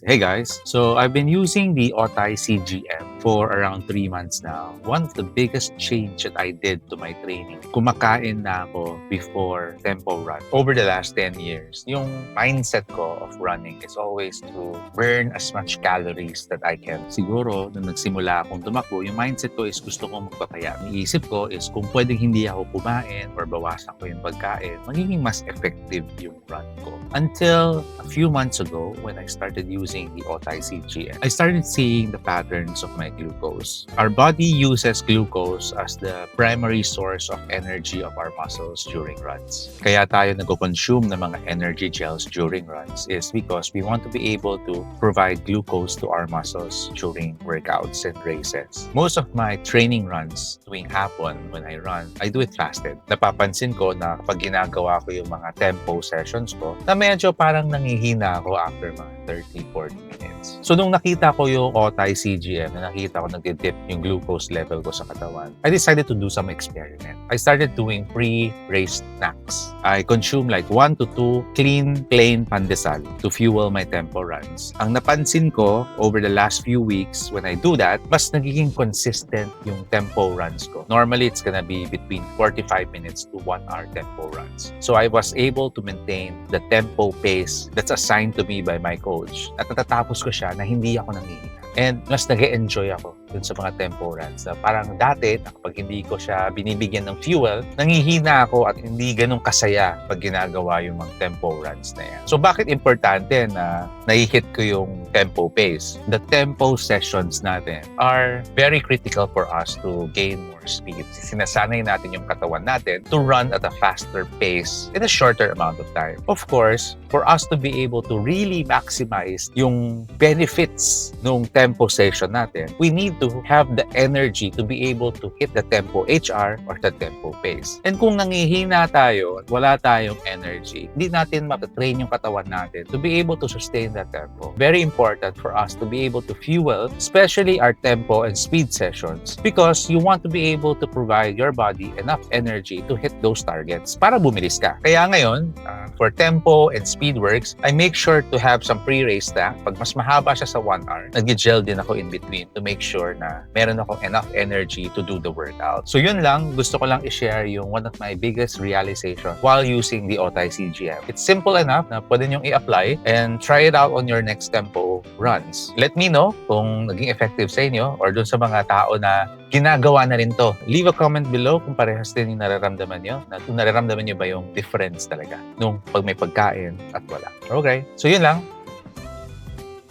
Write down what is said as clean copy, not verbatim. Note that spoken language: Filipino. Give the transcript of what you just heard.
Hey guys, so I've been using the Otay CGM for around 3 months now. One of the biggest change that I did to my training, kumakain na ako before tempo run. Over the last 10 years, yung mindset ko of running is always to burn as much calories that I can. Siguro, nung nagsimula akong tumakbo, yung mindset ko is gusto kong magpapaya. Iisip ko is kung pwedeng hindi ako kumain or bawasan ko yung pagkain, magiging mas effective yung run ko. Until a few months ago, when I started using the Otay CGM, I started seeing the patterns of my glucose. Our body uses glucose as the primary source of energy of our muscles during runs. Kaya tayo nag-consume ng mga energy gels during runs is because we want to be able to provide glucose to our muscles during workouts and races. Most of my training runs tuwing hapon when I run, I do it fasted. Napapansin ko na kapag ginagawa ko yung mga tempo sessions ko, na medyo parang nangihina ako after mga 30-40 minutes. So nung nakita ko yung Otay CGM, na nakita ko nagdi-dip yung glucose level ko sa katawan, I decided to do some experiment. I started doing pre-race snacks. I consume like 1 to 2 clean, plain pandesal to fuel my tempo runs. Ang napansin ko over the last few weeks when I do that, mas nagiging consistent yung tempo runs ko. Normally, it's gonna be between 45 minutes to 1 hour tempo runs. So I was able to maintain the tempo pace that's assigned to me by my coach. At natatapos ko siya na hindi ako nangihina. And mas nag-e-enjoy ako dun sa mga tempo runs. Na parang dati, kapag hindi ko siya binibigyan ng fuel, nangihina ako at hindi ganun kasaya pag ginagawa yung mga tempo runs na yan. So bakit importante na nai-hit ko yung tempo pace? The tempo sessions natin are very critical for us to gain more speed. Sinasanay natin yung katawan natin to run at a faster pace in a shorter amount of time. Of course, for us to be able to really maximize yung benefits ng tempo session natin, we need to have the energy to be able to hit the tempo HR or the tempo pace. And kung nangihina tayo at wala tayong energy, hindi natin matatrain yung katawan natin to be able to sustain that tempo. Very important for us to be able to fuel, especially our tempo and speed sessions, because you want to be able to provide your body enough energy to hit those targets para bumilis ka. Kaya ngayon, for tempo and speed works, I make sure to have some pre-race snack. Pag mas mahaba siya sa 1 hour, nag-gel din ako in between to make sure na meron akong enough energy to do the workout. So yun lang, gusto ko lang i-share yung one of my biggest realization while using the Otay CGM. It's simple enough na pwede niyong i-apply and try it out on your next tempo runs. Let me know kung naging effective sa inyo or dun sa mga tao na ginagawa na rin to. Leave a comment below kung parehas din yung nararamdaman nyo. Kung nararamdaman nyo ba yung difference talaga nung pag may pagkain at wala. Okay, so yun lang.